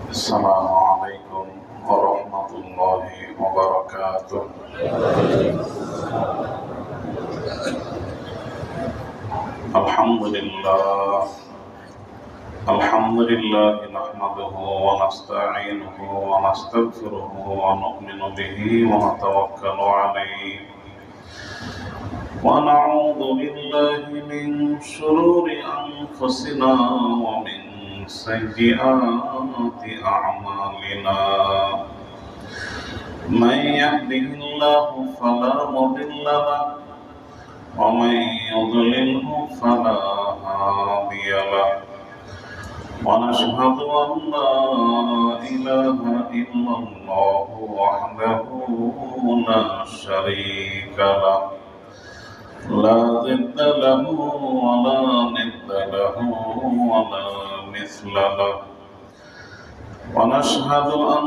السلام عليكم ورحمة الله وبركاته. الحمد لله نحمده ونستعينه ونستغفره ونؤمن به ونتوكل عليه ونعوذ بالله من شرور أنفسنا ومن سيئات أعمالنا. من يهده الله فلا مضل له ومن يضلله فلا هادي له ونشهد أن لا إله إلا الله وحده لا شريك له لا ضد له ولا ند له ولا مثل له ونشهد أن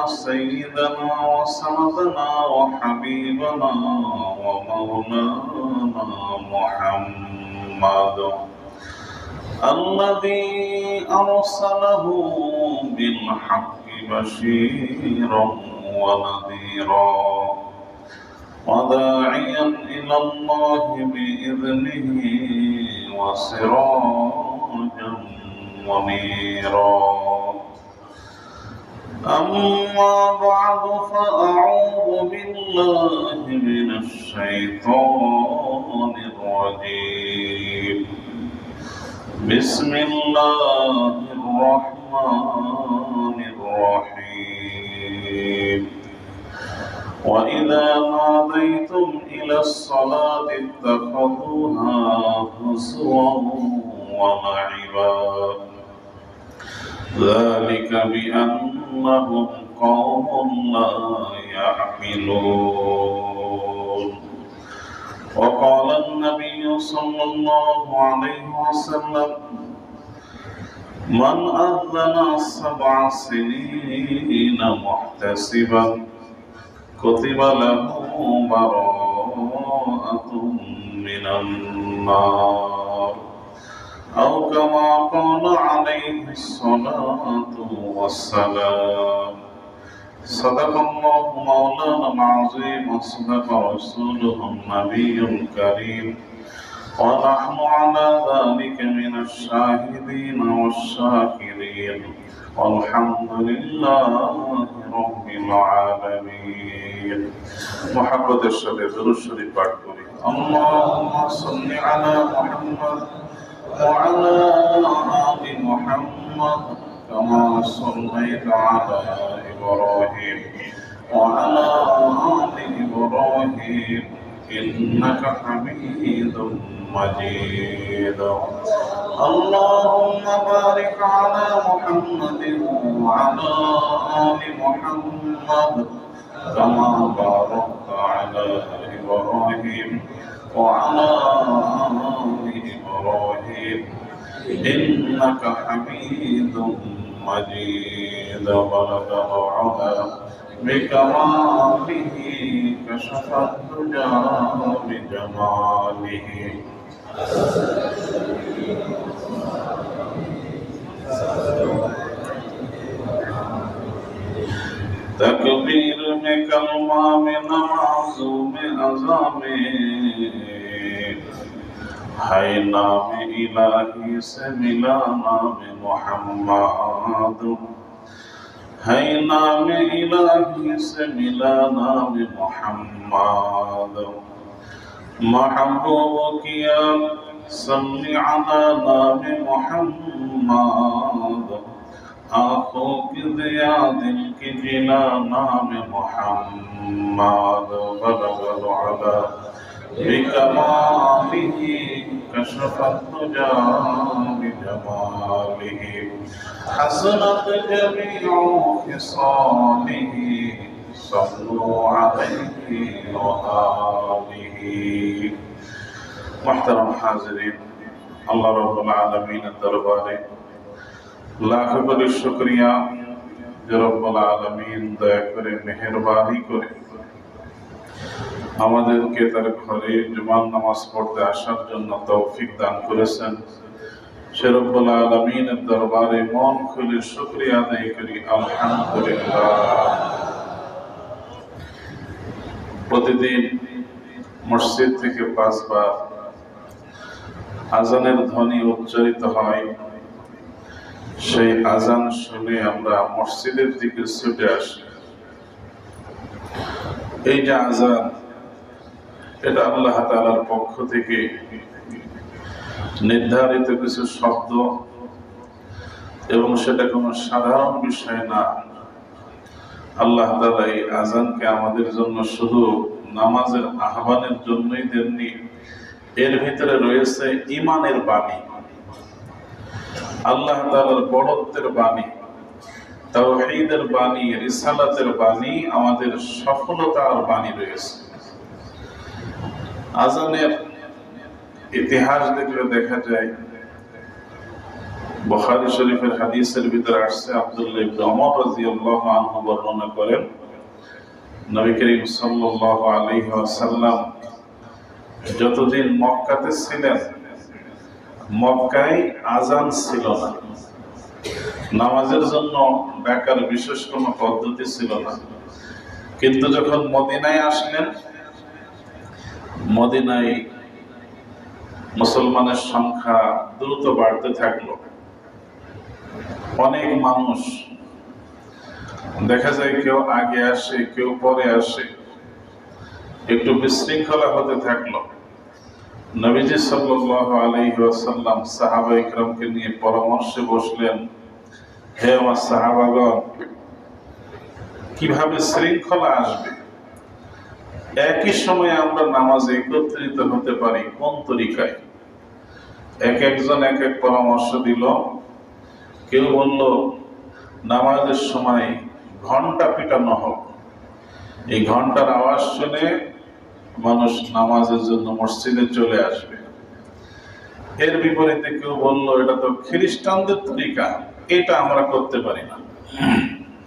سيدنا وسندنا وحبيبنا ومولانا محمد الذي أرسله بالحق بشيرا ونذيرا وداعيا إلى الله بإذنه وسراجا منيرا. أما بعد فأعوذ بالله من الشيطان الرجيم. بسم الله الرحمن الرحيم. وإذا ناديتم إلى الصلاة اتخذوها هزوا ولعبا ذلك بأنهم قوم لا يعقلون. وقال النبي صلى الله عليه وسلم من أذن 7 سنين محتسبا كتب له براءة من النار أو كما قال عليه الصلاة والسلام. صدق الله مولانا العظيم وصدق رسوله النبي الكريم ونحن على ذلك من الشاهدين والشاكرين والحمد لله رب العالمين. محبت الشريف درود شريف پاک کরি। اللهم صل على محمد وعلى آل محمد كما صليت على إبراهيم وعلى آل إبراهيم إنك حميد مجيد. اللهم بارك على محمد وعلى آل محمد كما باركت على إبراهيم وعلى آل إبراهيم إنك حميد مجيد. بلغ العلا بكماله كشف الدجى بجماله. تکبیر میں کلمہ میں نمازوں میں اذان میں ہے نام الہی سے ملا نام محمد ہے نام الہی سے ملا نام محمد. محبوب کیا صلی علی نام محمد آنکھوں کی ضیا دل کی جلا نام محمد. بلغ العلا بکمالہ کشف الدجى بجمالہ حسنت جمیع خصالہ صلوا علیہ وآلہ. محترم حاضرین، اللہ رب العالمین দরবারে লাখ কোটি শুকরিয়া যে রব্বুল আলামিন দয়া করে মেহেরবানি করে আমাদেরকে তার ঘরে জুমার নামাজ পড়তে আসার জন্য তৌফিক দান করেছেন। সে রব্বুল আলামিনের দরবারে মন খুলে শুকরিয়া আদায় করি আলহামদুলিল্লাহ। প্রতিদিন মসজিদ থেকে 5 বার আজানের ধ্বনি উচ্চারিত হয়। সেই আজান শুনে আমরা মসজিদের দিকে ছুটে আসি। এই যে আজান, এটা আল্লাহ তাআলার পক্ষ থেকে নির্ধারিত কিছু শব্দ এবং সেটা কোনো সাধারণ বিষয় না। আল্লাহ তাআলা এই আজানকে আমাদের জন্য শুধু নামাজের আহ্বানের জন্যই দেননি, এর ভিতরে রয়েছে ঈমানের বাণী, আল্লাহ তাআলার বড়ত্বের বাণী, তাওহীদের বাণী, রিসালাতের বাণী, আমাদের সফলতার বাণী রয়েছে। আজানের ইতিহাস দেখলে দেখা যায়, বুখারী শরীফের হাদিসের ভিতরে আসছে, আব্দুল্লাহ ইবনে ওমর রাদিয়াল্লাহু আনহু বর্ণনা করেন, নবী করিম সাল্লাল্লাহু আলাইহি ওয়াসাল্লাম যতদিন মক্কাতে ছিলেন, মক্কায় আজান ছিল না, নামাজের জন্য ডাকার বিশেষ কোনো পদ্ধতি ছিল না। কিন্তু যখন মদিনায় আসলেন, মদিনায় মুসলমানের সংখ্যা দ্রুত বাড়তে থাকলো। অনেক মানুষ দেখা যায়, কেউ আগে আসে, কেউ পরে আসে, একটু বিশৃঙ্খলা হতে থাকলো। নবীজি সাল্লাল্লাহু আলাইহি ওয়াসাল্লাম সাহাবায়ে কিরামকে নিয়ে পরামর্শে বসলেন, হে আমার সাহাবাগণ, কিভাবে শৃঙ্খলা আসবে, একই সময়ে আমরা নামাজে একত্রিত হতে পারি, কোন তরিকায়? একজন এক এক পরামর্শ দিল। কেউ বলল নামাজের সময় ঘন্টা পিটানো হোক, এই ঘন্টার আওয়াজ শুনে মানুষ নামাজের জন্য মসজিদে চলে আসবে। এর বিপরীতে কেউ বলল এটা তো খ্রিস্টানদের তরিকা, এটা আমরা করতে পারি না,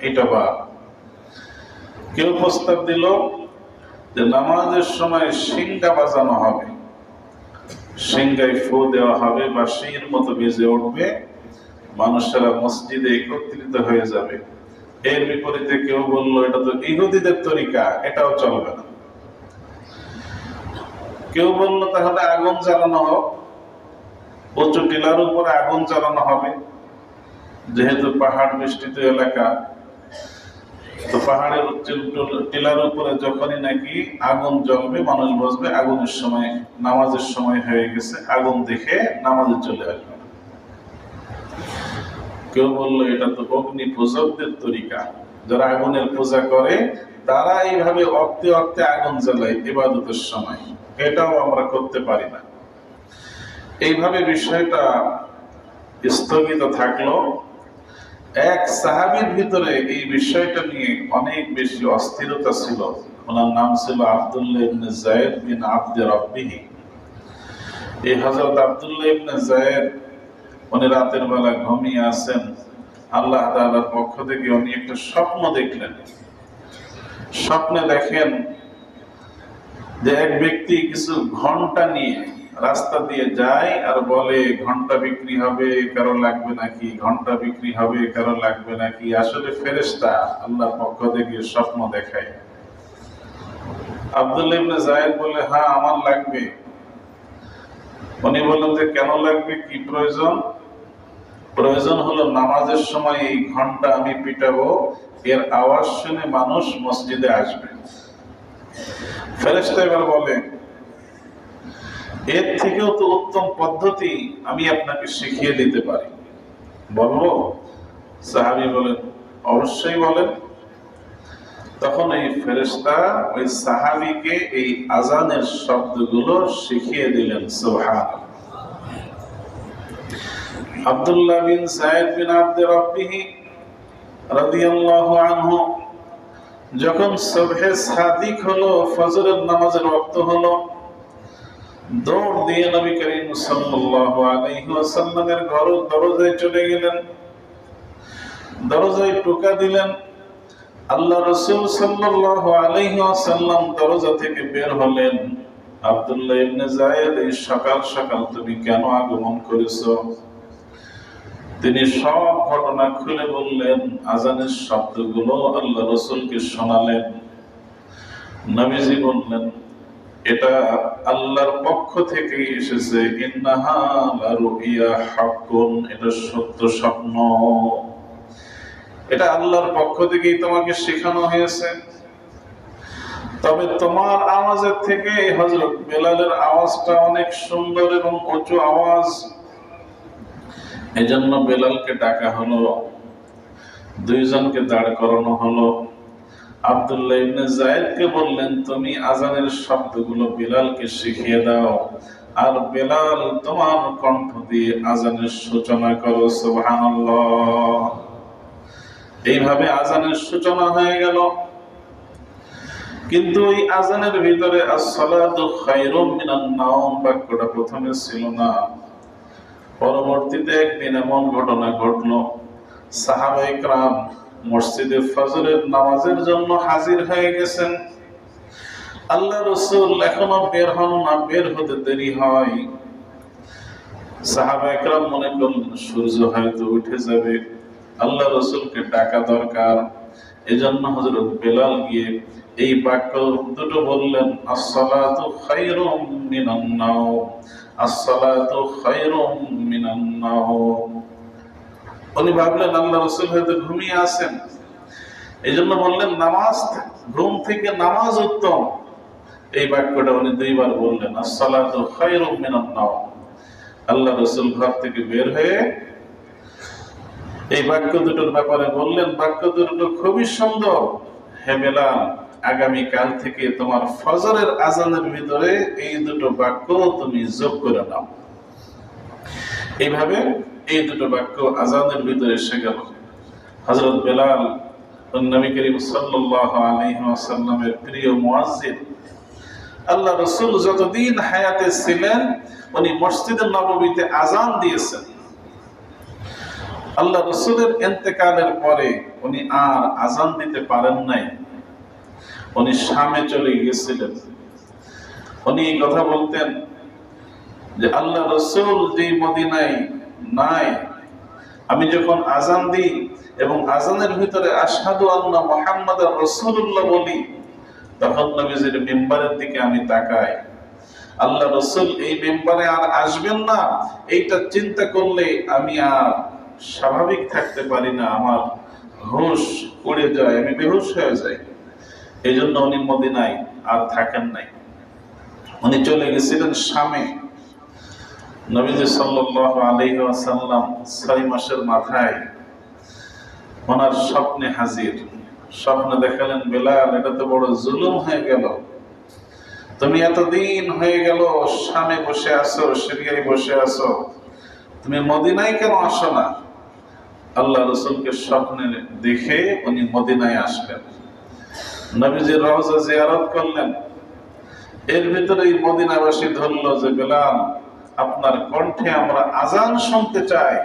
এটা বা। কেউ প্রস্তাব দিল যে নামাজের সময় সিংহা বাজানো হবে, সিংহায় ফু দেওয়া হবে, বা সিংহের মতো বেজে উঠবে, মানুষেরা মসজিদে একত্রিত হয়ে যাবে। এর বিপরীতে কেউ বলল এটা তো ইহুদিদের তরিকা, এটাও চলবে না। কেউ বলল তাহলে আগুন জ্বালানো হোক, উঁচু টিলার উপরে আগুন জ্বালানো হবে, যেহেতু পাহাড় বেষ্টিত এলাকা, তো পাহাড়ের টিলার উপরে যখনই নাকি আগুন জ্বলবে, মানুষ বসবে, আগুনের সময়, নামাজের সময় হয়ে গেছে, আগুন দেখে নামাজে চলে আসবে। কেউ বললো এটা তো অগ্নি পূজকদের তরিকা, যারা আগুনের পূজা করে তারা এইভাবে অক্তে অক্তে আগুন জ্বালায় ইবাদতের সময়, এটাও আমরা করতে পারি না। এইভাবে বিষয়টা স্থগিত থাকলো। এক সাহাবীর ভিতরে এই বিষয়টা নিয়ে অনেক বেশি অস্থিরতা ছিল। ওনার নাম ছিল আব্দুল্লাহ ইবনে যায়েদ বিন আব্দে রব্বিহি। এই হযরত আব্দুল্লাহ ইবনে যায়েদ, উনি রাতের বেলা ঘুমিয়ে আছেন, আল্লাহ তাআলার পক্ষ থেকে উনি একটা স্বপ্ন দেখলেন। স্বপ্নে দেখেন যে এক ব্যক্তি কিছু ঘন্টা নিয়ে রাস্তা দিয়ে যায় আর বলে ঘন্টা বিক্রি হবে, কারো লাগবে নাকি, ঘন্টা বিক্রি হবে, কারো লাগবে নাকি। আসলে ফেরেশতা আল্লাহর পক্ষ থেকে স্বপ্ন দেখায়। আব্দুল্লাহ ইবনে যায়েদ বলে, হ্যাঁ আমার লাগবে। উনি বললেন যে কেন লাগবে, কি প্রয়োজন? প্রয়োজন হলো নামাজের সময় এই ঘন্টা আমি পিটাবো, এর আওয়াজ শুনে মানুষ মসজিদে আসবে। ফেরেশতা এবার বলে, এর থেকেও তো উত্তম পদ্ধতি আমি আপনাকে শিখিয়ে দিতে পারি, বলবো? সাহাবী বলেন, অবশ্যই বলেন। তখন এই ফেরেশতা ওই সাহাবীকে এই আজানের শব্দগুলো শিখিয়ে দিলেন। সুবহানাল্লাহ। আব্দুল্লাহ বিন যায়েদ বিন আব্দে রব্বিহি রাদিয়াল্লাহু আনহু যখন সুবহে সাদিক হলো, ফজরের নামাজের ওয়াক্ত হলো, দৌড় দিয়ে নবী করিম সাল্লাল্লাহু আলাইহি ওয়াসাল্লামের ঘরের দরজায় চলে গেলেন। দরজায় টোকা দিলেন। আল্লাহ রাসূল সাল্লাল্লাহু আলাইহি ওয়াসাল্লাম দরজা থেকে বের হলেন। আব্দুল্লাহ ইবনে যায়েদ, এই সকাল সকাল তুমি কেন আগমন করেছো? তিনি সব ঘটনা খুলে বললেন, আজানের শব্দগুলো আল্লাহ রাসূলকে শোনালেন। নবীজি বললেন, এটা আল্লাহর পক্ষ থেকে এসেছে, ইন্নাহা লারুইয়া হাক্কুন, এটা সত্য স্বপ্ন, এটা আল্লাহর পক্ষ থেকেই তোমাকে শেখানো হয়েছে। তবে তোমার আওয়াজের থেকে হযরত বেলালের আওয়াজটা অনেক সুন্দর এবং উঁচু আওয়াজ, এজন্য বেলালকে ডাকা হলো, দুইজনকে দাঁড় করানো হলো। আব্দুল্লাহ ইবনে যায়েদকে বললেন, তুমি আজানের শব্দগুলো বেলালকে শিখিয়ে দাও, আর বেলাল তোমার কণ্ঠ দিয়ে আজানের সূচনা করো। সুবহানাল্লাহ। এইভাবে আজানের সূচনা হয়ে গেল। কিন্তু এই আজানের ভিতরে as-সালাতু খায়রুম মিনান নাওম বাক্যটা প্রথমে ছিল না। পরবর্তীতে একদিন এমন ঘটনা ঘটলো, সাহাবায়ে কেরাম মসজিদে ফজরের নামাজের জন্য হাজির হয়ে গেছেন। আল্লাহ রাসূল এখনো বের হন না, বের হতে দেরি হয়। সাহাবায়ে কেরাম মনে করলেন সূর্য হয়তো উঠে যাবে, আল্লাহ রাসূলকে ডাকা দরকার। এজন্য হযরত বেলাল গিয়ে এই বাক্য দুটো বললেন, as-সালাতু খায়রুম মিনান নাওম, as-সালাতু খায়রুম মিনান নাওম। উনি ভাবলেন আল্লাহ রাসূল হয়তো ঘুমিয়ে আছেন, এইজন্য বললেন নামাজ, ঘুম থেকে নামাজ উত্তম। এই বাক্যটা উনি দুইবার বললেন, as-সালাতু খায়রুম মিনান নাওম। আল্লাহ রাসূল ঘর থেকে বের হয়ে এই বাক্য দুটোর ব্যাপারে বললেন, বাক্য দুটো খুবই সুন্দর। হে বেলাল, আগামী কাল থেকে তোমার ফজরের আজানের ভিতরে এই দুটো বাক্য তুমি যোগ করে নাও। এইভাবে এই দুটো বাক্য আজানের ভিতরে এসে গেল। হযরত বেলাল নবী করিম সাল্লাল্লাহু আলাইহি ওয়াসাল্লামের প্রিয় মুয়াজ্জিন। আল্লাহ রাসূল যতদিন হায়াতে ছিলেন উনি মসজিদে নববীতে আজান দিয়েছেন। আল্লাহ রাসূলের ইন্তেকালের পরে উনি আর আজান দিতে পারেন নাই, উনি শামে চলে গিয়েছিলেন। উনি এই কথা বলতেন যে আল্লাহ রাসূল যে মদিনায় নাই, আমি যখন আজান দিই এবং আজানের ভিতরে আশহাদু আন্না মুহাম্মাদার রাসূলুল্লাহ বলি, তখন নবীজির মিম্বারের দিকে আমি তাকাই। আল্লাহ রাসূল এই মিম্বারে আর আসবেন না, এইটা চিন্তা করলে আমি আর স্বাভাবিক থাকতে পারি না, আমার হুঁশ উড়ে যায়, আমি বেহুশ হয়ে যাই। এই জন্য উনি মদিনায় আর থাকেন নাই, উনি চলে গেছিলেন শামে। নবীজি সাল্লাল্লাহু আলাইহি ওয়াসাল্লাম 6 মাসের মাথায় ওনার স্বপ্নে হাজির। স্বপ্নে দেখালেন, বেলাল, এটা তো বড় জুলুম হয়ে গেল, তুমি এতদিন হয়ে গেল শামে বসে আছো, সিরিয়ায় বসে আছো, তুমি মদিনায় কেন আসো না? আল্লাহ রাসূলকে স্বপ্নে দেখে উনি মদিনায় আসলেন, নবীজির রওজা জিয়ারত করলেন। এর ভিতরেই মদিনাবাসী ধরল যে বেলাল, আপনার কণ্ঠে আমরা আজান শুনতে চাই,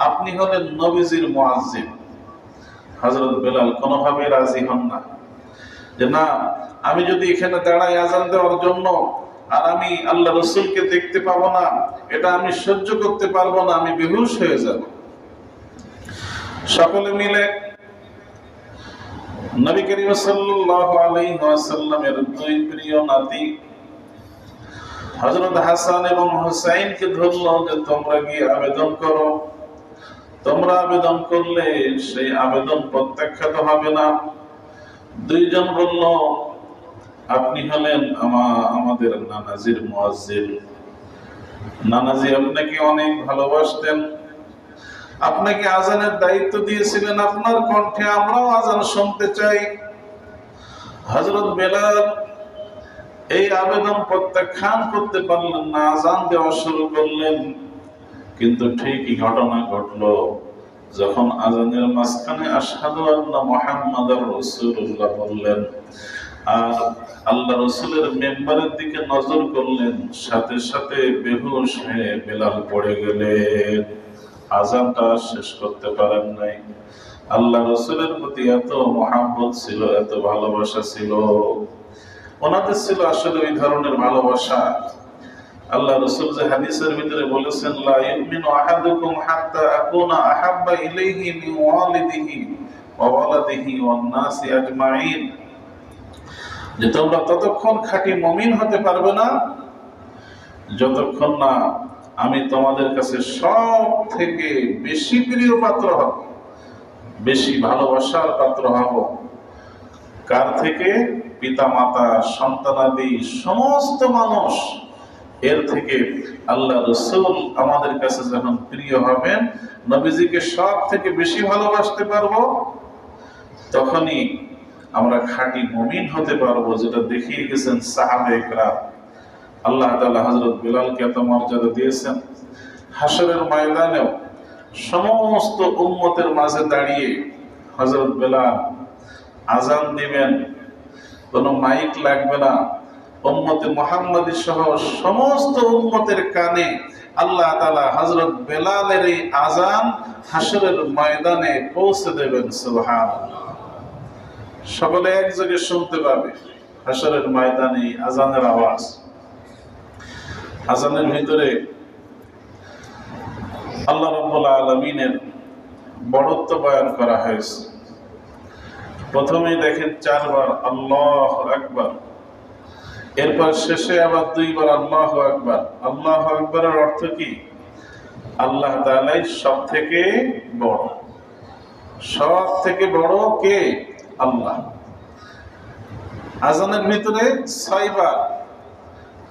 আপনি হলেন নবীজির মুয়াজ্জিন। হযরত বেলাল কোনোভাবে রাজি হন না, যে না, আমি যদি এখানে দাঁড়াই আজান দেওয়ার জন্য আর আমি আল্লাহ রাসূলকে দেখতে পাবো না, এটা আমি সহ্য করতে পারবো না, আমি বেহুশ হয়ে যাব। সকলে মিলে নবী করিম সাল্লাল্লাহু আলাইহি ওয়াসাল্লামের দুই প্রিয় নাতি হযরত হাসান এবং হুসাইনকে ধরলো যে তোমরা গিয়ে আবেদন করো, তোমরা আবেদন করলে সেই আবেদন প্রত্যাখ্যাত হবে না। দুইজন বলল, আপনি হলেন আমাদের নানাজির মুয়াজ্জিন, নানাজি আপনাকে অনেক ভালোবাসতেন, আপনাকে আজানের দায়িত্ব দিয়েছিলেন, আপনার কণ্ঠে আমরাও আজান শুনতে চাই। হযরত বেলাল এই আবেদন প্রত্যাখ্যান করতে পারলেন না, আজান দেওয়া শুরু করলেন। কিন্তু ঠিকই ঘটনা ঘটলো, যখন আজানের মাঝখানে আশহাদু আন্না মুহাম্মাদার রাসূলুল্লাহ বললেন আর আল্লাহ রাসূলের মিম্বারের দিকে নজর করলেন, সাথে সাথে বেহুশ হয়ে বেলাল পড়ে গেলেন। আজানটা শেষ করতে পারেন নাই। আল্লাহ রাসূলের প্রতি এত মহব্বত ছিল, এত ভালোবাসা ছিল, ওনাদের ছিল আসলে ওই ধরনের ভালোবাসা। আল্লাহ রাসূল যে হাদিসের ভিতরে বলেছেন, লা ইউমিনু আহাদুকুম হাত্তা আকুনা আহাব্বা ইলাইহি মিন ওয়ালিদিহি ওয়া ওয়ালাদিহি ওয়ান নাসি আজমাইন, যে তোমরা ততক্ষণ খাঁটি মুমিন হতে পারবে না যতক্ষণ না আমি তোমাদের কাছে সব থেকে বেশি প্রিয় পাত্র হব, বেশি ভালোবাসার পাত্র হব। কার থেকে? পিতা মাতা, সন্তানাদি, সমস্ত মানুষ। এর থেকে আল্লাহ রাসূল আমাদের কাছে যখন প্রিয় হবেন, নবীজিকে সব থেকে বেশি ভালোবাসতে পারবো, তখনই আমরা খাঁটি মুমিন হতে পারবো, যেটা দেখিয়ে গেছেন সাহাবে ইকরাম। আল্লাহ তাআলা হযরত বিলালকে এত মর্যাদা দিয়েছেন, হাশরের ময়দানেও সমস্ত উম্মতের মাঝে দাঁড়িয়ে হযরত বিলাল আযান দিবেন, কোনো মাইক লাগবে না, উম্মতে মুহাম্মাদী সহ সমস্ত উম্মতের কানে আল্লাহ তাআলা হযরত বিলালের এই আযান হাশরের ময়দানে পৌঁছে দেবেন। সুবহানাল্লাহ। সকলে এক জায়গায় শুনতে পাবে হাশরের ময়দানে আযানের আওয়াজ। আযানের ভিতরে আল্লাহ রাব্বুল আলামিনের বড়ত্ব বয়ান করা হয়েছে। প্রথমেই দেখেন 4 বার আল্লাহু আকবার, এরপর শেষে আবার 2 বার আল্লাহু আকবার। আল্লাহু আকবারের অর্থ কি? আল্লাহ তাআলাই সব থেকে বড়। সব থেকে বড় কে? আল্লাহ। আযানের ভিতরে 6 বার,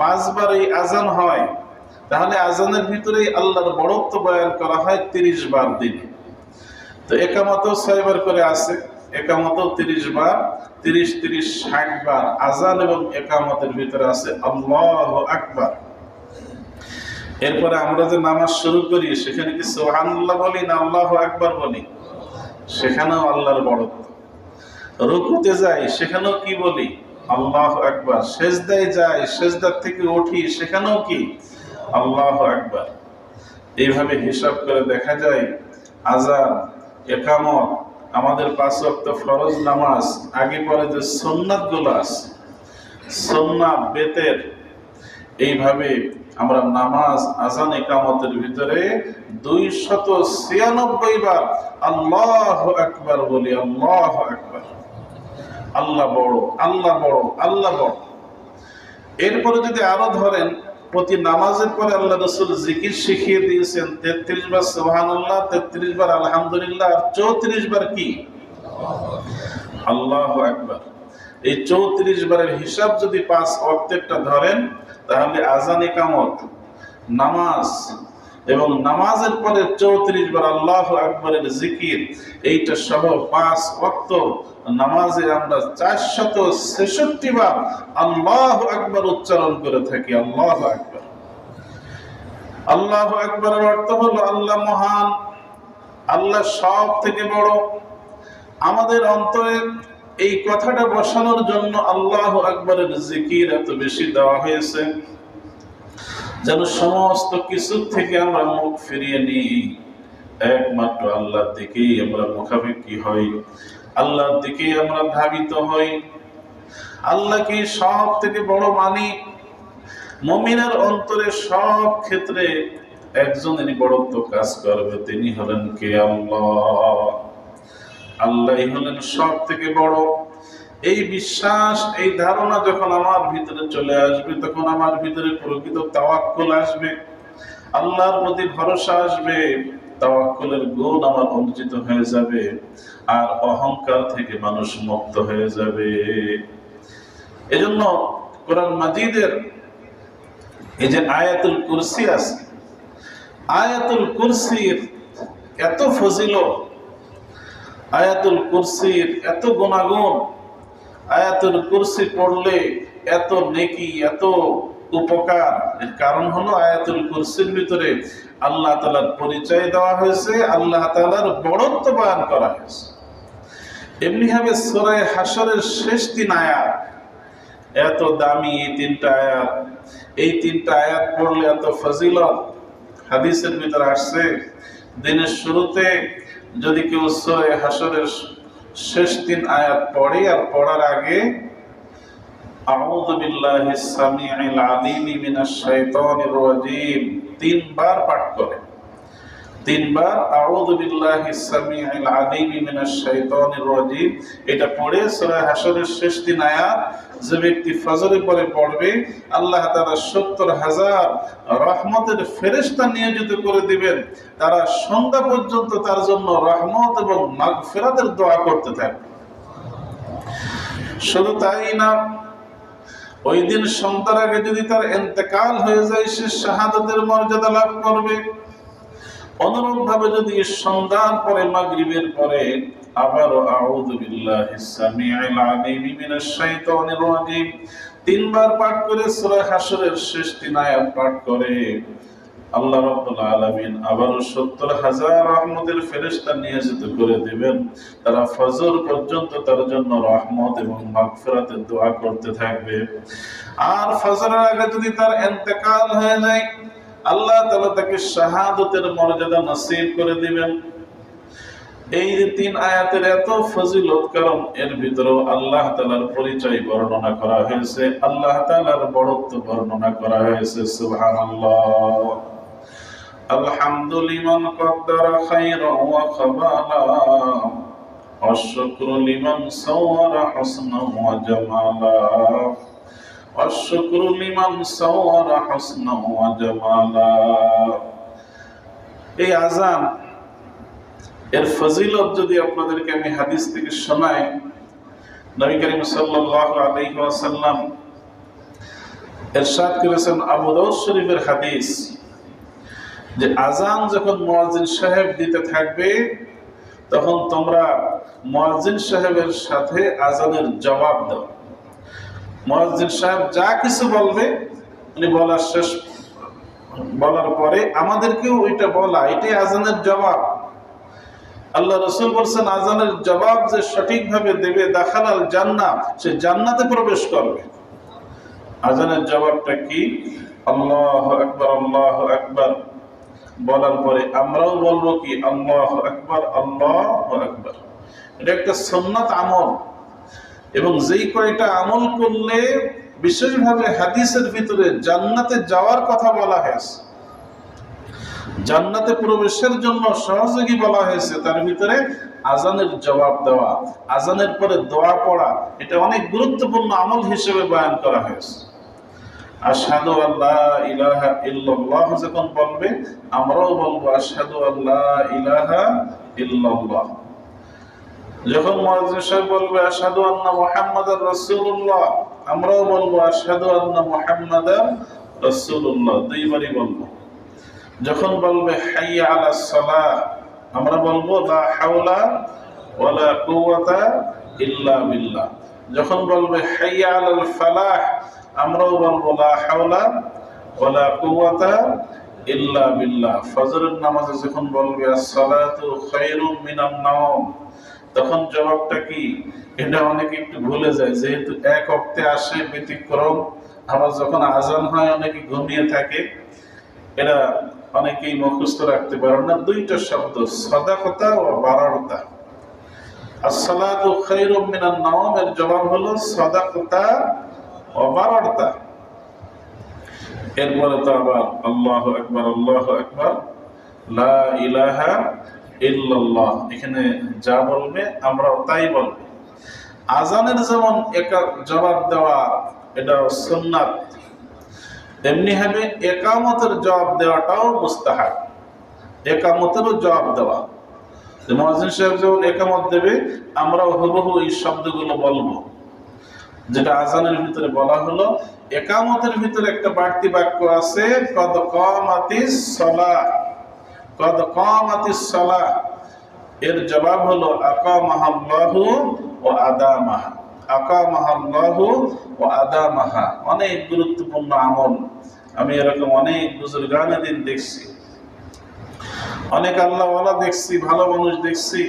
5 বার এই আযান হয়, তাহলে আযানের ভিতরে আল্লাহর বড়ত্ব বয়ান করা হয় 30 বার দিনে। তো একামতেও 6 বার করে আছে, একামতেও 30 বার, 30 30 60 বার আযান এবং একামতের ভিতরে আছে আল্লাহু আকবার। এরপরে আমরা যে নামাজ শুরু করি সেখানে কি সুবহানাল্লাহ বলি না আল্লাহু আকবার বলি? সেখানেও আল্লাহর বড়ত্ব। রুকুতে যাই সেখানেও কি বলি? আল্লাহু আকবার। সিজদায় যাই, সিজদার থেকে উঠি সেখানেও কি? আল্লাহু আকবার। এইভাবে হিসাব করে দেখা যায় আযান, ইকামত, আমাদের 5 ওয়াক্ত ফরজ নামাজ, আগে পরে যে সুন্নাতগুলো আছে, সুন্নাত, বেতের, এইভাবে আমরা নামাজ, আযান, ইকামতের ভিতরে 296 বার আল্লাহু আকবার বলি। আল্লাহু আকবার। আল্লাহ বড়, আল্লাহ বড়, আল্লাহ বড়। এরপরে যদি আরো ধরেন, প্রতি নামাজের পরে আল্লাহ রাসূল জিকির শিখিয়ে দিয়েছেন 33 বার সুবহানাল্লাহ, 33 বার আলহামদুলিল্লাহ, আর 34 বার কি? আল্লাহু আকবার। এই 34 বারের হিসাব যদি 5 ওয়াক্তেরটা ধরেন, তাহলে আযান, ইকামত, নামাজ এবং নামাজের পরে 34 বার আল্লাহু আকবারের জিকির, এইটা সহ 5 ওয়াক্ত নামাজে আমরা 466 বার আল্লাহু আকবার উচ্চারণ করে থাকি। আল্লাহু আকবার। আল্লাহু আকবারের অর্থ হলো আল্লাহ মহান, আল্লাহ সব থেকে বড়। আমাদের অন্তরে এই কথাটা বসানোর জন্য আল্লাহু আকবারের জিকির এত বেশি দেওয়া হয়েছে, যেন সমস্ত কিছু থেকে আমরা মুখ ফিরিয়ে নিই, একমাত্র আল্লাহর দিকেই আমরা মুখাপেক্ষী হই, আল্লাহর দিকেই আমরা ধাবিত হই, আল্লাহকে সব থেকে বড় মানি। মুমিনের অন্তরে সব ক্ষেত্রে একজনেরই বড়ত্ব কাজ করবে, তিনি হলেন কে? আল্লাহ। আল্লাহই হলেন সব থেকে বড়। এই বিশ্বাস, এই ধারণা যখন আমার ভিতরে চলে আসবে, তখন আমার ভিতরে প্রকৃত তাওয়াক্কুল আসবে, আল্লাহর প্রতি ভরসা আসবে, তাওয়াক্কুলের গুণ আমার অর্জিত হয়ে যাবে, আর অহংকার থেকে মানুষ মুক্ত হয়ে যাবে। এজন্য কোরআন মাজিদের এই যে আয়াতুল কুরসি আছে, আয়াতুল কুরসির এত ফজিলত, আয়াতুল কুরসির এত গুণাগুণ, আয়াতুল কুরসি পড়লে এত নেকি, এত উপকার। এর কারণ হলো আয়াতুল কুরসির ভিতরে আল্লাহ তাআলার পরিচয় দেওয়া হয়েছে, আল্লাহ তাআলার বড়ত্ব বয়ান করা হয়েছে। এমনি ভাবে সূরা হাশরের শেষ 3 আয়াত এত দামি, এই 3টা আয়াত, এই 3টা আয়াত পড়লে এত ফজিলত। হাদিসের ভিতরে আসছে, দিনের শুরুতে যদি কেউ সূরা হাশরের শেষ 3 আয়াত পড়ে আর পড়ার আগে আউযু বিল্লাহিস সামিউল আলিম মিনাশ শাইতানির রাজীম 3 বার পাঠ করে। 3 বার আউযু বিল্লাহিস সামিউল আলিম মিনাশ শাইতানির রাজীম এটা পড়ে সূরা হাশরের শেষ 3 আয়াত যে ব্যক্তি ফজরের পরে পড়বে আল্লাহ তাআলা ৭০,০০০ রহমতের ফেরেশতা নিয়োজিত করে দিবেন, তারা সন্ধ্যা পর্যন্ত তার জন্য রহমত এবং মাগফিরাতের দোয়া করতে থাকবে। শুধু তাই না, ওই দিন সন্ধ্যার আগে যদি তার ইন্তেকাল হয়ে যায় সে শাহাদাতের মর্যাদা লাভ করবে। অনুরূপ ভাবে যদি সন্ধ্যার পরে মাগরিবের পরে আবার আউযু বিল্লাহিস সামিউল আলিম মিনাশ শাইতানির রাজীম 3 বার পাঠ করে সূরা হাশরের শেষ 3 আয়াত পাঠ করে আল্লাহ রাব্বুল আলামিন আবার ৭০,০০০ রহমতের ফেরেশতা নিয়োজিত করে দিবেন, তারা ফজর পর্যন্ত তার জন্য রহমত এবং মাগফিরাতের দোয়া করতে থাকবে। আর ফজরের আগে যদি তার ইন্তেকাল হয়ে যায় আল্লাহ তাআলা তাকে শাহাদাতের মর্যাদা নসিব করে দিবেন। এই যে 3 আয়াতের এত ফজিলত, কারণ এর ভিতরে আল্লাহ তাআলার পরিচয় বর্ণনা করা হয়েছে, আল্লাহ তাআলার বড়ত্ব বর্ণনা করা হয়েছে। সুবহানাল্লাহ। আলহামদুলিল্লাহ কদ্দারা খায়রা ওয়া খাবালা আশ-শুকরু লিমান সাওয়ারা হুসনা ওয়া জামালা আশ-শুকরু লিমান সাওয়ারা হুসনা ওয়া জামালা। এই আযান এর ফজিলত যদি আপনাদেরকে আমি হাদিস থেকে শোনাই, নবী করিম সাল্লাল্লাহু আলাইহি ওয়াসাল্লাম ইরশাদ করেছেন, আবু দাউদ শরীফের হাদিস, যে আযান যখন মুয়াজ্জিন সাহেব দিতে থাকবে তখন তোমরা মুয়াজ্জিন সাহেবের সাথে আযানের জবাব দাও। মুয়াজ্জিন সাহেব যা কিছু বলবে উনি বলার পরে আমাদেরকেও ওইটা বলা, এটাই আযানের জবাব। আল্লাহ রাসূল বলেন আযানের জবাব যে সঠিকভাবে দেবে দাখালাল জান্নাহ, সে জান্নাতে প্রবেশ করবে। আযানের জবাবটা কি? আল্লাহু আকবার আল্লাহু আকবার বলার পরে আমরাও বলবো কি আল্লাহু আকবার আল্লাহু আকবার। এটা একটা সুন্নাত আমল, এবং যেই কয়টা আমল করলে বিশেষভাবে হাদিসের ভিতরে জান্নাতে যাওয়ার কথা বলা হয়েছে, জান্নাতে প্রবেশের জন্য সহযোগী বলা হয়েছে, তার ভিতরে আযানের জবাব দেওয়া, আযানের পরে দোয়া পড়া, এটা অনেক গুরুত্বপূর্ণ আমল হিসেবে বয়ান করা হয়েছে। আশহাদু আল্লা ইলাহা ইল্লাল্লাহ যখন বলবে আমরাও বলবো আশহাদু আল্লা ইলাহা ইল্লাল্লাহ। যখন মুয়াজ্জিন সাহেব বলবে আশহাদু আন্না মুহাম্মাদার রাসূলুল্লাহ, আমরাও বলবো আশহাদু আন্না মুহাম্মাদার রাসূলুল্লাহ, দুইবারই বলবো। যখন বলবে হাইয়া আলাস সালাহ, আমরা বলবো লা হাওলা ওয়ালা কুওয়াতা ইল্লা বিল্লাহ। যখন বলবে হাইয়া আলাল ফালাহ, আমরাও বলবো লা হাওলা ওয়ালা কুওয়াতা ইল্লা বিল্লাহ। ফজরের নামাজে যখন বলবে as-সালাতু খায়রুম মিনান নাওম, তখন জবাবটা কি? এটা অনেকে একটু ভুলে যায়, যেহেতু এক ওয়াক্তে আসে ব্যতিক্রম, আবার যখন আযান হয় অনেকে ঘুমিয়ে থাকে, এরা অনেকেই মুখস্থ রাখতে পারেন না। দুইটা শব্দ সাদাকতা ও বারারতা। as-সালাতু খায়রুম মিনান নাওম এর জবাব হলো সাদাকতা ও বারারতা। এরপরে তো আবার আল্লাহু আকবার আল্লাহু আকবার লা ইলাহা ইল্লাল্লাহ, এখানে যা বলবে আমরাও তাই বলবো। আযানের যেমন একা জবাব দেওয়া এটা সুন্নাত, তেমনি ভাবে ইকামতের জবাব দেওয়াটাও মুস্তাহাব। ইকামতেরও জবাব দেওয়া, মুয়াজ্জিন সাহেব যখন ইকামত দেবে আমরাও হুবহু এই শব্দগুলো বলবো যেটা আযানের ভিতরে বলা হলো। ইকামতের ভিতরে একটা বাড়তি বাক্য আছে, কদ কামাতিস সালাহ, কদ কামাতিস সালাহ, এর জবাব হলো আকামাহাল্লাহু ওয়া আদামাহা, আকামাহাল্লাহু ওয়া আদামাহা। অনেক গুরুত্বপূর্ণ আমল। আমি এরকম অনেক বুজুর্গানে দিন দেখছি, অনেক আল্লাহওয়ালা দেখছি, ভালো মানুষ দেখছি,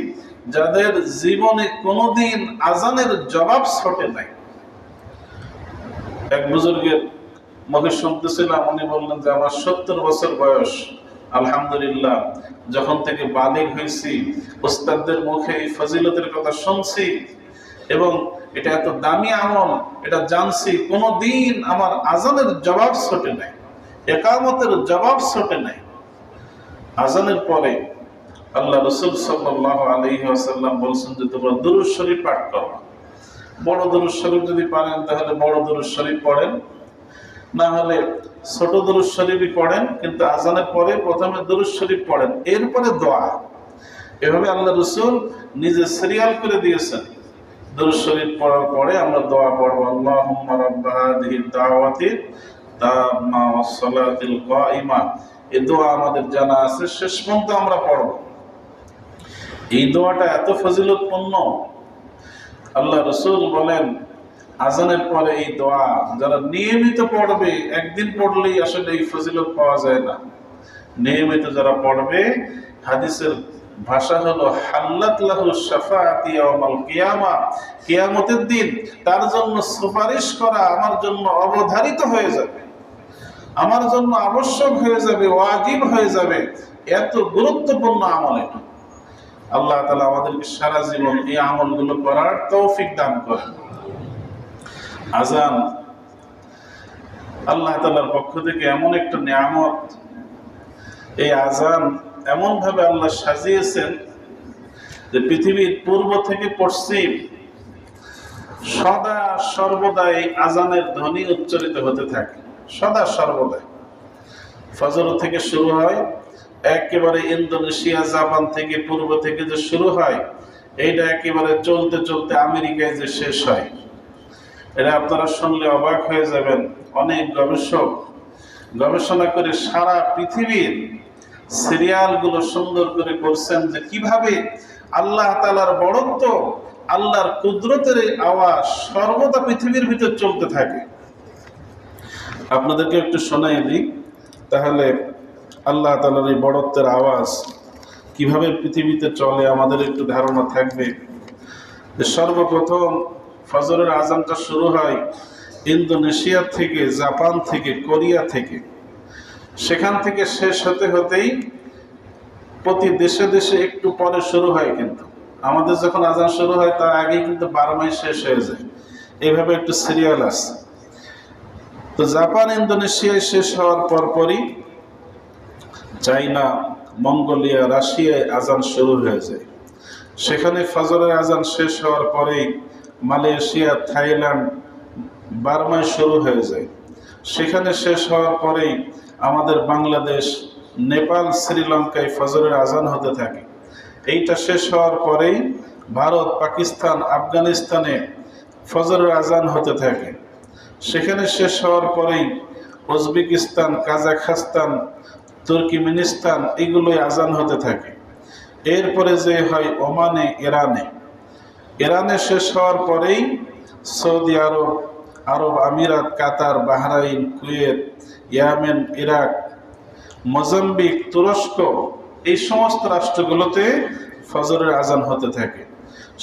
যাদের জীবনে কোনোদিন আযানের জবাব ছোটে নাই। এক বুজুর্গের মুখে শুনতেছিলাম, উনি বললেন যে আমার ৭০ বছর বয়স, আলহামদুলিল্লাহ যখন থেকে বালিগ হয়েছি উস্তাদদের মুখে এই ফজিলতের কথা শুনছি, এবং এটা এত দামি আমল, এটা জানছি কোনদিন আমার আজানের জবাব ছোটে নাই, ইকামতের জবাব ছোটে নাই। আজানের পরে আল্লাহ রাসূল সাল্লাল্লাহু আলাইহি ওয়াসাল্লাম বলছেন যে তোমরা দুরূদ শরীফ পাঠ করো। বড় দুরূদ শরীফ যদি পারেন তাহলে বড় দুরূদ শরীফ পড়েন, না হলে ছোট দুরূদ শরীফই পড়েন, কিন্তু আজানের পরে প্রথমে দুরূদ শরীফ পড়েন, এরপরে দোয়া। এভাবে আল্লাহ রাসূল নিজে সিরিয়াল করে দিয়েছেন। দুরূদ শরীফ পড়ার পরে আমরা দোয়া পড়ব, আল্লাহুম্মা রাব্বা হাযিহি দাওয়াতি তাম্মা ওয়াস সালাতিল কায়িমা। এই দোয়া আমাদের জানা আছে, শেষ পর্যন্ত আমরা পড়ব। এই দোয়াটা এত ফজিলতপূর্ণ, আল্লাহ রাসূল বলেন আজানের পরে এই দোয়া যারা নিয়মিত পড়বে, একদিন পড়লেই আসলে এই ফজিলত পাওয়া যায় না, নিয়মিত যারা পড়বে, হাদিসের ভাষা হলো হাল্লাত লাহু শাফাআতি ইয়াউমাল কিয়ামা, কিয়ামতের দিন তার জন্য সুপারিশ করা আমার জন্য অবধারিত হয়ে যাবে, আমার জন্য আবশ্যক হয়ে যাবে, ওয়াজিব হয়ে যাবে। এত গুরুত্বপূর্ণ আমল এটা। আল্লাহ তাআলা আমাদেরকে সারা জীবন এই আমলগুলো করার তৌফিক দান করেন। আজান আল্লাহ তাআলার পক্ষ থেকে এমন একটা নিয়ামত, এই আজান এমন ভাবে আল্লাহ সাজিয়েছেন যে পৃথিবীর পূর্ব থেকে পশ্চিম সদা সর্বদা এই আজানের ধ্বনি উচ্চারিত হতে থাকে, সদা সর্বদা। ফজর থেকে শুরু হয়, একেবারে ইন্দোনেশিয়া জাপান থেকে পূর্ব থেকে যে শুরু হয়, এইটা একেবারে চলতে চলতে আমেরিকায় যে শেষ হয়, এটা আপনারা শুনলে অবাক হয়ে যাবেন। অনেক গবেষক গবেষণা করে সারা পৃথিবীর সিরিয়ালগুলো সুন্দর করে করছেন যে কিভাবে আল্লাহ তাআলার বড়ত্ব, আল্লাহর কুদরতের আওয়াজ সর্বদা পৃথিবীর ভিতর চলতে থাকে। আপনাদেরকে একটু শোনাই দিই, তাহলে আল্লাহ তাআলার এই বড়ত্বের আওয়াজ কিভাবে পৃথিবীতে চলে আমাদের একটু ধারণা থাকবে। সর্বপ্রথম ফজরের আজানটা শুরু হয় ইন্দোনেশিয়া থেকে, জাপান থেকে, কোরিয়া থেকে। সেখান থেকে শেষ হতে হতেই প্রতি দেশে দেশে একটু পরে শুরু হয়, কিন্তু আমাদের যখন আজান শুরু হয় তার আগেই কিন্তু 12 মাস শেষ হয়ে যায়। এইভাবে একটু সিরিয়াল আছে। তো জাপান ইন্দোনেশিয়ায় শেষ হওয়ার পরপরই চাইনা, মঙ্গোলিয়া, রাশিয়ায় আজান শুরু হয়ে যায়। সেখানে ফজরের আজান শেষ হওয়ার পরেই মালয়েশিয়া, থাইল্যান্ড, বার্মায় শুরু হয়ে যায়। সেখানে শেষ হওয়ার পরেই আমাদের বাংলাদেশ, নেপাল, শ্রীলঙ্কায় ফজরের আজান হতে থাকে। এইটা শেষ হওয়ার পরেই ভারত, পাকিস্তান, আফগানিস্তানে ফজরের আজান হতে থাকে। সেখানে শেষ হওয়ার পরেই উজবেকিস্তান, কাজাখস্তান, তুর্কমেনিস্তান, এগুলোই আজান হতে থাকে। এরপরে যে হয় ওমানে, ইরানে শেষ হওয়ার পরেই Saudi Arab, Arab Emirates, Qatar, Bahrain, Kuwait, Yemen, Iraq, Mozambique, তুরস্ক, এই সমস্ত রাষ্ট্রগুলোতে ফজরের আজান হতে থাকে।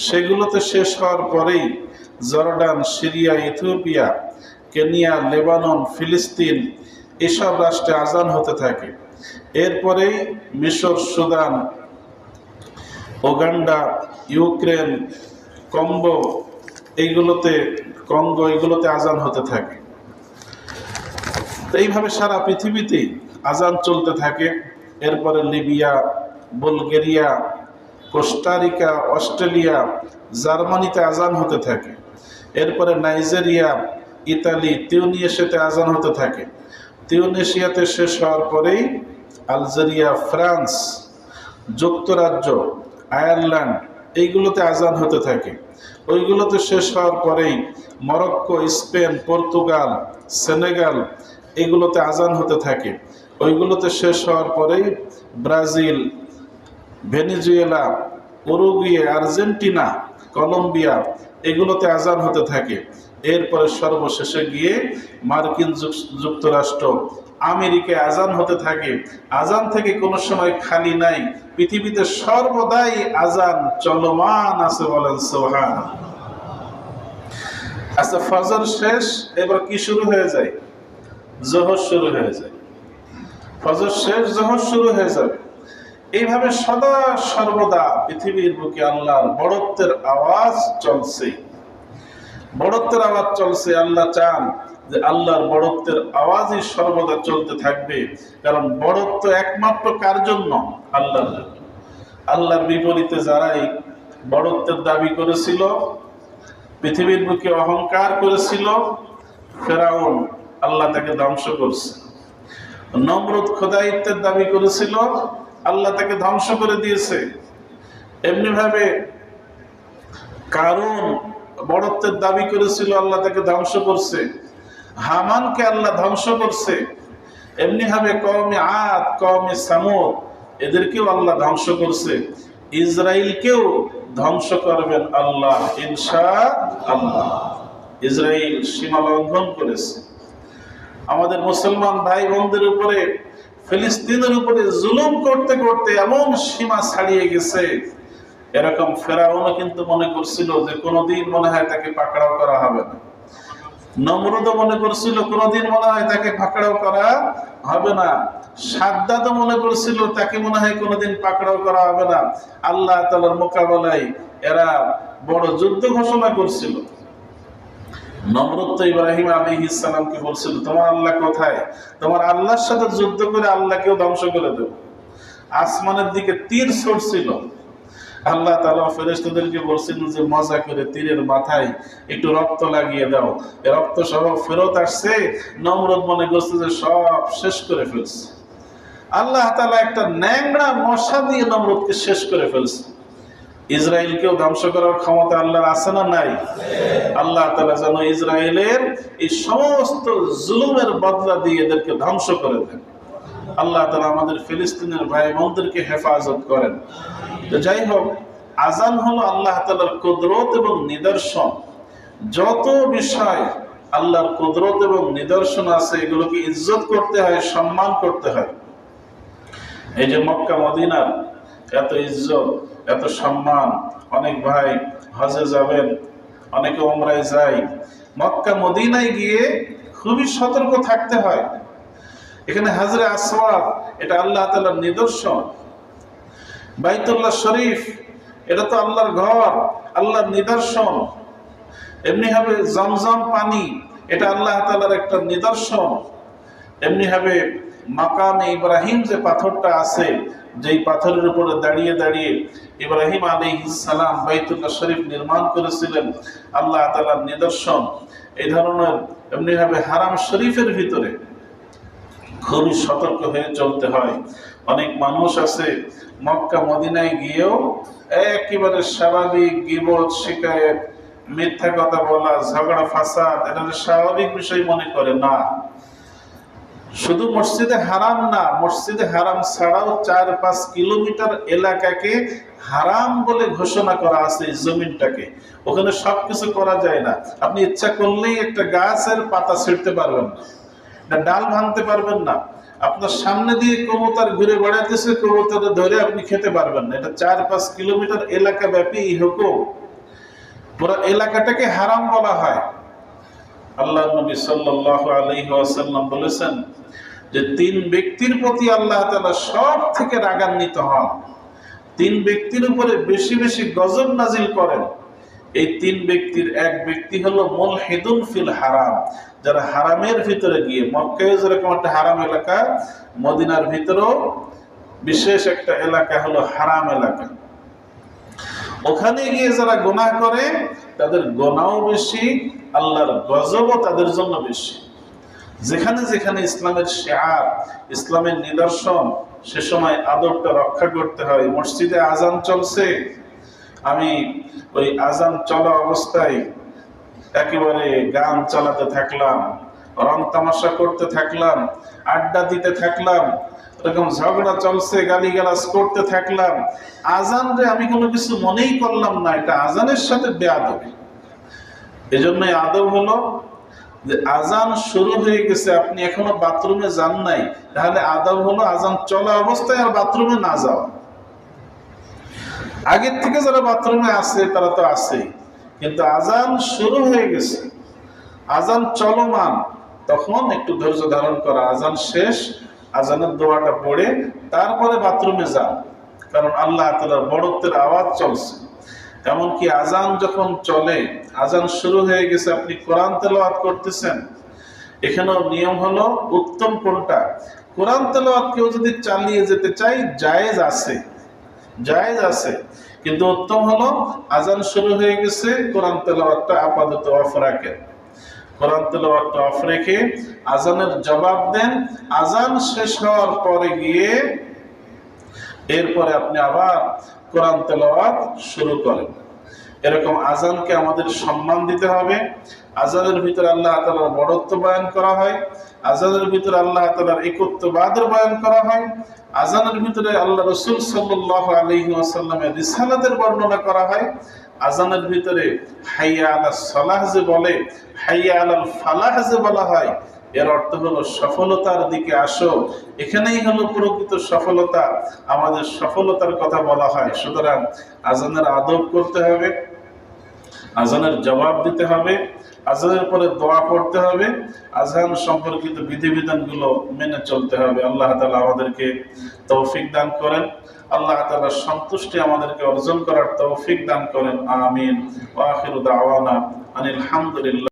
সেগুলোতে শেষ হওয়ার পরেই Jordan, Syria, Ethiopia, Kenya, Lebanon, ফিলিস্তিন, এসব রাষ্ট্রে আজান হতে থাকে। এরপরেই মিশর, সুদান, উগান্ডা, ইউক্রেন, কঙ্গো, এগুলোতে আজান হতে থাকে। তো এইভাবে সারা পৃথিবীতে আজান চলতে থাকে। এরপরে লিবিয়া, বুলগেরিয়া, কোস্টারিকা, অস্ট্রেলিয়া, জার্মানিতে আজান হতে থাকে। এরপরে নাইজেরিয়া, ইতালি, তিউনিসিয়াতে আজান হতে থাকে। তিউনিসিয়াতে শেষ হওয়ার পরেই আলজেরিয়া, ফ্রান্স, যুক্তরাজ্য, আয়ারল্যান্ড, এইগুলোতে আজান হতে থাকে। ওইগুলোতে শেষ হওয়ার পরেই মরক্কো, স্পেন, পর্তুগাল, সেনেগাল, এগুলোতে আজান হতে থাকে। ওইগুলোতে শেষ হওয়ার পরেই Brazil, Venezuela, Uruguay, Argentina, Colombia, এগুলোতে আজান হতে থাকে। এরপরে সর্বশেষে গিয়ে মার্কিন যুক্তরাষ্ট্র, আমেরিকায় আজান হতে থাকে। আজান থেকে কোনো সময় খালি নাই, পৃথিবীতে সর্বদাই আজান চলমান আছে, বলেন সুবহানাল্লাহ। আচ্ছা, ফজর শেষ, এবার কি শুরু হয়ে যায়? যোহর শুরু হয়ে যায়। ফজর শেষ, যোহর শুরু হয়ে যাবে। এইভাবে সদা সর্বদা পৃথিবীর বুকে আল্লাহর বড়ত্বের আওয়াজ চলছে। বড়ত্বের আওয়াজ চলছে। আল্লাহ চান যে আল্লাহর বড়ত্বের আওয়াজই সর্বদা চলতে থাকবে, কারণ বড়ত্ব একমাত্র কার জন্য? আল্লাহর জন্য। আল্লাহর বিপরীতে যারাই বড়ত্বের দাবি করেছিল, পৃথিবীর বুকে অহংকার করেছিল, ফেরাউন আল্লাহ তাকে ধ্বংস করছে। নমরুদ খোদাইত্বের দাবি করেছিল, আল্লাহ তাকে ধ্বংস করে দিয়েছে। এমনি ভাবে কারুন বড়ত্বের দাবি করেছিল, আল্লাহ তাকে ধ্বংস করছে। হামানকে আল্লাহ ধ্বংস করছে। এমনি ভাবে কওমে আদ, কওমে সামুদ, এদেরকেও আল্লাহ ধ্বংস করছে। ইসরাইলকেও ধ্বংস করবেন আল্লাহ ইনশাআল্লাহ। ইসরাইল সীমা লঙ্ঘন করেছে। আমাদের মুসলমান ভাই বোনদের উপরে, ফিলিস্তিনের উপরে জুলুম করতে করতে এমন সীমা ছাড়িয়ে গেছে, এরকম ফেরাউনও কিন্তু মনে করছিল যে কোনোদিন মনে হয় তাকে পাকড়াও করা হবে না। নমরুদও মনে করছিল কোনোদিন মনে হয় তাকে পাকড়াও করা হবে না। সাদ্দাদও মনে করছিল তাকে মনে হয় কোনোদিন পাকড়াও করা হবে না। আল্লাহ তাআলার মোকাবেলায় এরা বড় যুদ্ধ ঘোষণা করছিল। নমরুদ তো ইব্রাহিম আলাইহিস সালামকে বলছিল, তোমার আল্লাহ কোথায়? তোমার আল্লাহর সাথে যুদ্ধ করে আল্লাহকেও ধ্বংস করে দেব। আসমানের দিকে তীর ছুড়ছিল। আল্লাহ তাআলা ফেরেশতাদেরকে বলছিলেন যে মজা করে তীরের মাথায় একটু রক্ত লাগিয়ে দাও। এই রক্ত সব ফেরত আসছে। নমরুদ মনে করছে যে সব শেষ করে ফেলছে। আল্লাহ তাআলা একটা ন্যাংরা মশা দিয়ে নমরুদকে শেষ করে ফেলছে। ইসরায়েলকেও ধ্বংস করার ক্ষমতা আল্লাহর আছে না নাই? আল্লাহ তাআলা যেন ইসরায়েলের এই সমস্ত জুলুমের বদলা দিয়ে এদেরকে ধ্বংস করে দেন। আল্লাহ তাআলা আমাদের ফিলিস্তিনের ভাই বোনদেরকে হেফাজত করেন। তো যাই হোক, আযান হলো আল্লাহ তাআলার কুদরত এবং নিদর্শন। যত বিষয় আল্লাহর কুদরত এবং নিদর্শন আছে, এগুলোকে ইজ্জত করতে হয়, সম্মান করতে হয়। এই যে মক্কা মদিনার এত ইজ্জত, এত সম্মান, অনেক ভাই হজে যাবেন, অনেকে উমরায় যায়। মক্কা মদিনায় গিয়ে খুবই সতর্ক থাকতে হয়। এখানে হাজরে আসওয়াদ, এটা আল্লাহ তাআলার নিদর্শন। বাইতুল্লাহ শরীফ, এটা তো আল্লাহর ঘর, আল্লাহর নিদর্শন। এমনি ভাবে জমজম পানি, এটা আল্লাহ তাআলার একটা নিদর্শন। এমনি ভাবে মাকামে ইব্রাহিম যে পাথরটা আছে, যেই পাথরের উপরে দাঁড়িয়ে দাঁড়িয়ে ইব্রাহিম আলাইহিস সালাম বাইতুল্লাহ শরীফ নির্মাণ করেছিলেন, আল্লাহ তাআলার নিদর্শন। এই ধরনের এমনি ভাবে হারাম শরীফের ভিতরে খুবই সতর্ক হয়ে চলতে হয়। অনেক মানুষ আছে মক্কা মদিনায় গিয়েও একেবারে স্বাভাবিক গীবত, শিকায়েত, মিথ্যা কথা বলা, ঝগড়া ফাসাদ, এটা স্বাভাবিক বিষয় মনে করে না। শুধু মসজিদে হারাম না, মসজিদে হারাম ছাড়াও 4-5 কিলোমিটার এলাকাকে হারাম বলে ঘোষণা করা আছে। জমিনটাকে, ওখানে সবকিছু করা যায় না। আপনি ইচ্ছা করলেই একটা গাছের পাতা ছিঁড়তে পারবেন না, ডাল ভাঙতে পারবেন না। আপনার সামনে দিয়ে কবুতর ঘুরে বেড়াইতেছে, কবুতর ধরে আপনি খেতে পারবেন না। এটা 4-5 কিলোমিটার এলাকা ব্যাপী এই হুকুম। পুরো এলাকাটাকে হারাম বলা হয়। আল্লাহ নবী সাল্লাল্লাহু আলাইহি ওয়াসাল্লাম বলেছেন যে 3 ব্যক্তির প্রতি আল্লাহ তাআলা সব থেকে রাগান্বিত হন, 3 ব্যক্তির উপরে বেশি বেশি গজব নাজিল করেন। এই 3 ব্যক্তির এক ব্যক্তি হলো মুলহিদুন ফিল হারাম, যারা হারামের ভিতরে গিয়ে, মক্কায় যেরকম একটা হারাম এলাকা, মদিনার ভিতরেও বিশেষ একটা এলাকা হলো হারাম এলাকা। ওখানে গিয়ে যারা গুনাহ করে, তাদের গুনাহও বেশি, আল্লাহর গজবও তাদের জন্য বেশি। যেখানে যেখানে ইসলামের শিআর, ইসলামের নিদর্শন, সে সময় আদবটা রক্ষা করতে হয়। মসজিদে আজান চলছে, আমি ওই আজান চলা অবস্থায় একেবারে গান চালাতে থাকলাম, রং তামাশা করতে থাকলাম, আড্ডা দিতে থাকলাম, এরকম ঝগড়া চলছে, গালিগালাজ করতে থাকলাম, আজান রে আমি কোনো কিছু মনেই করলাম না। এটা আজানের সাথে বেয়াদবি। এজন্যই আদব হলো যে আজান শুরু হয়ে গেছে, আপনি এখনো বাথরুমে যান নাই, তাহলে আদব হলো আজান চলা অবস্থায় আর বাথরুমে না যাওয়া। আগের থেকে যারা বাথরুমে আছে তারা তো আছেই, কিন্তু আজান শুরু হয়ে গেছে, আজান চলমান, তখন একটু ধৈর্য ধারণ করা। আজান শেষ, আজানের দোয়াটা পড়ে তারপরে বাথরুমে যান, কারণ আল্লাহ তাআলার বড়ত্বের আওয়াজ চলছে। এমনকি আজান যখন চলে, আজান শুরু হয়ে গেছে, আপনি কোরআন তেলাওয়াত করতেছেন, এখানেও নিয়ম হলো উত্তম কোনটা, কোরআন তেলাওয়াত কেউ যদি চালিয়ে যেতে চায় জায়েজ আছে, জায়েজ আছে, কিন্তু উত্তম হলো আজান শুরু হয়ে গেছে, কোরআন তেলাওয়াতটা আপাতত অফ রাখেন, কোরআন তেলাওয়াতটা অফ রেখে আজানের জবাব দেন। আজান শেষ হওয়ার পরে গিয়ে এরপরে আপনি আবার কোরআন তেলাওয়াত শুরু করেন। এরকম আজানকে আমাদের সম্মান দিতে হবে। আজানের ভিতরে আল্লাহ তাআলার বড়ত্ব বয়ান করা হয়, আজানের ভিতরে আল্লাহ তাআলার একত্ববাদের বয়ান করা হয়, আজানের ভিতরে আল্লাহ রাসূল সাল্লাল্লাহু আলাইহি ওয়াসাল্লামের রিসালাতের বর্ণনা করা হয়, আজানের ভিতরে হাইয়া আলাস সালাহ যে বলে, হাইয়া আলাল ফালাহ যে বলা হয়, এর অর্থ হলো সফলতার দিকে আসো, এখানেই হলো প্রকৃত সফলতা, আমাদের সফলতার কথা বলা হয়। সুতরাং আজানের আদব করতে হবে, আজানের জবাব দিতে হবে, আজানের পরে দোয়া পড়তে হবে, আজান সম্পর্কিত বিধিবিধানগুলো মেনে চলতে হবে। আল্লাহ তাআলা আমাদেরকে তৌফিক দান করেন, আল্লাহ তাআলার সন্তুষ্টি আমাদেরকে অর্জন করার তৌফিক দান করেন। আমিন। ওয়া আখিরু দাওয়ানা আনিল হামদুলিল্লাহ।